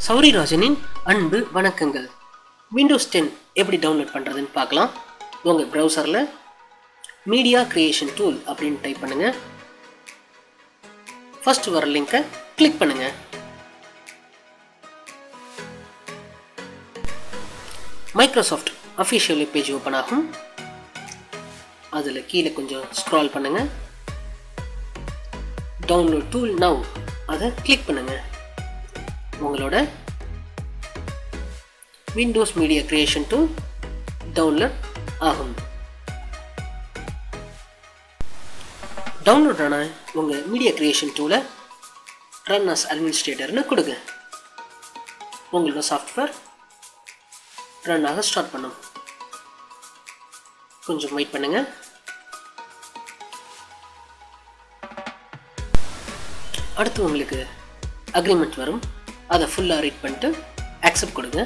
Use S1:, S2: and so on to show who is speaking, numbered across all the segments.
S1: சௌரிராஜனின் அன்பு வணக்கங்கள். விண்டோஸ் 10 எப்படி டவுன்லோட் பண்ணுறதுன்னு பார்க்கலாம். உங்கள் ப்ரௌசரில் மீடியா கிரியேஷன் டூல் அப்படின்னு டைப் பண்ணுங்கள். ஃபர்ஸ்ட் வர லிங்கை கிளிக் பண்ணுங்கள். மைக்ரோசாஃப்ட் அஃபிஷியல் பேஜ் ஓப்பன் ஆகும். அதில் கீழே கொஞ்சம் ஸ்க்ரால் பண்ணுங்கள். டவுன்லோட் டூல் நவ் அதை கிளிக் பண்ணுங்கள். உங்களோட Windows media creation tool download ஆகும். டவுன்லோட் ஆன உங்கள் மீடியா கிரியேஷன் டூலை ரன் அஸ் அட்மினிஸ்ட்ரேட்டர்னு கொடுங்க. உங்களோட சாஃப்ட்வேர் ரன் ஆக ஸ்டார்ட் பண்ணும். கொஞ்சம் வெயிட் பண்ணுங்கள். அடுத்து உங்களுக்கு அக்ரிமெண்ட் வரும். அதை ஃபுல்லாக ரீட் பண்ணிட்டு அக்செப்ட் கொடுங்க.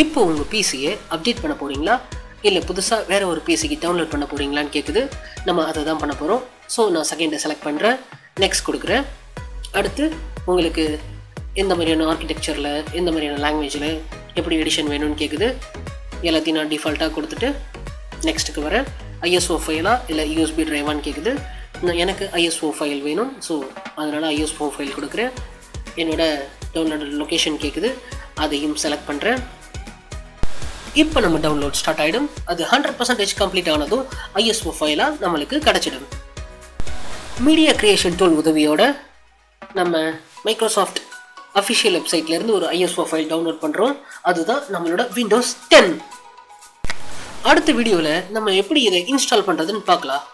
S1: இப்போ உங்கள் பிசியை அப்டேட் பண்ண போகிறீங்களா இல்லை புதுசாக வேறு ஒரு பிசிக்கு டவுன்லோட் பண்ண போகிறீங்களான்னு கேட்குது. நம்ம அதை தான் பண்ண போகிறோம். ஸோ நான் செகண்டை செலக்ட் பண்ணுறேன், நெக்ஸ்ட் கொடுக்குறேன். அடுத்து உங்களுக்கு எந்த மாதிரியான ஆர்கிடெக்சரில் எந்த மாதிரியான லாங்குவேஜில் எப்படி எடிஷன் வேணும்னு கேட்குது. எல்லாத்தையும் நான் டிஃபால்ட்டாக கொடுத்துட்டு நெக்ஸ்ட்டுக்கு வரேன். ஐஎஸ்ஓ ஃபைலா இல்லை யூஎஸ்பி ட்ரைவான்னு கேட்குது. எனக்கு ஐஎஸ்ஓ ஃபைல் வேணும். ஸோ அதனால் ஐஎஸ்ஓ ஃபைல் கொடுக்குறேன். என்னோட டவுன்லோட் லொக்கேஷன் கேட்குது, அதையும் செலக்ட் பண்ணுறேன். இப்போ நம்ம டவுன்லோட் ஸ்டார்ட் ஆகிடும். அது 100% கம்ப்ளீட் ஆனதும் ஐஎஸ்ஓ ஃபைலாக நம்மளுக்கு கிடச்சிடும். மீடியா கிரியேஷன் டூல் உதவியோட நம்ம மைக்ரோசாஃப்ட் அஃபிஷியல் வெப்சைட்லேருந்து ஒரு ஐஎஸ்ஓ ஃபைல் டவுன்லோட் பண்ணுறோம். அதுதான் நம்மளோட விண்டோஸ் 10. அடுத்த வீடியோவில் நம்ம எப்படி இதை இன்ஸ்டால் பண்ணுறதுன்னு பார்க்கலாம்.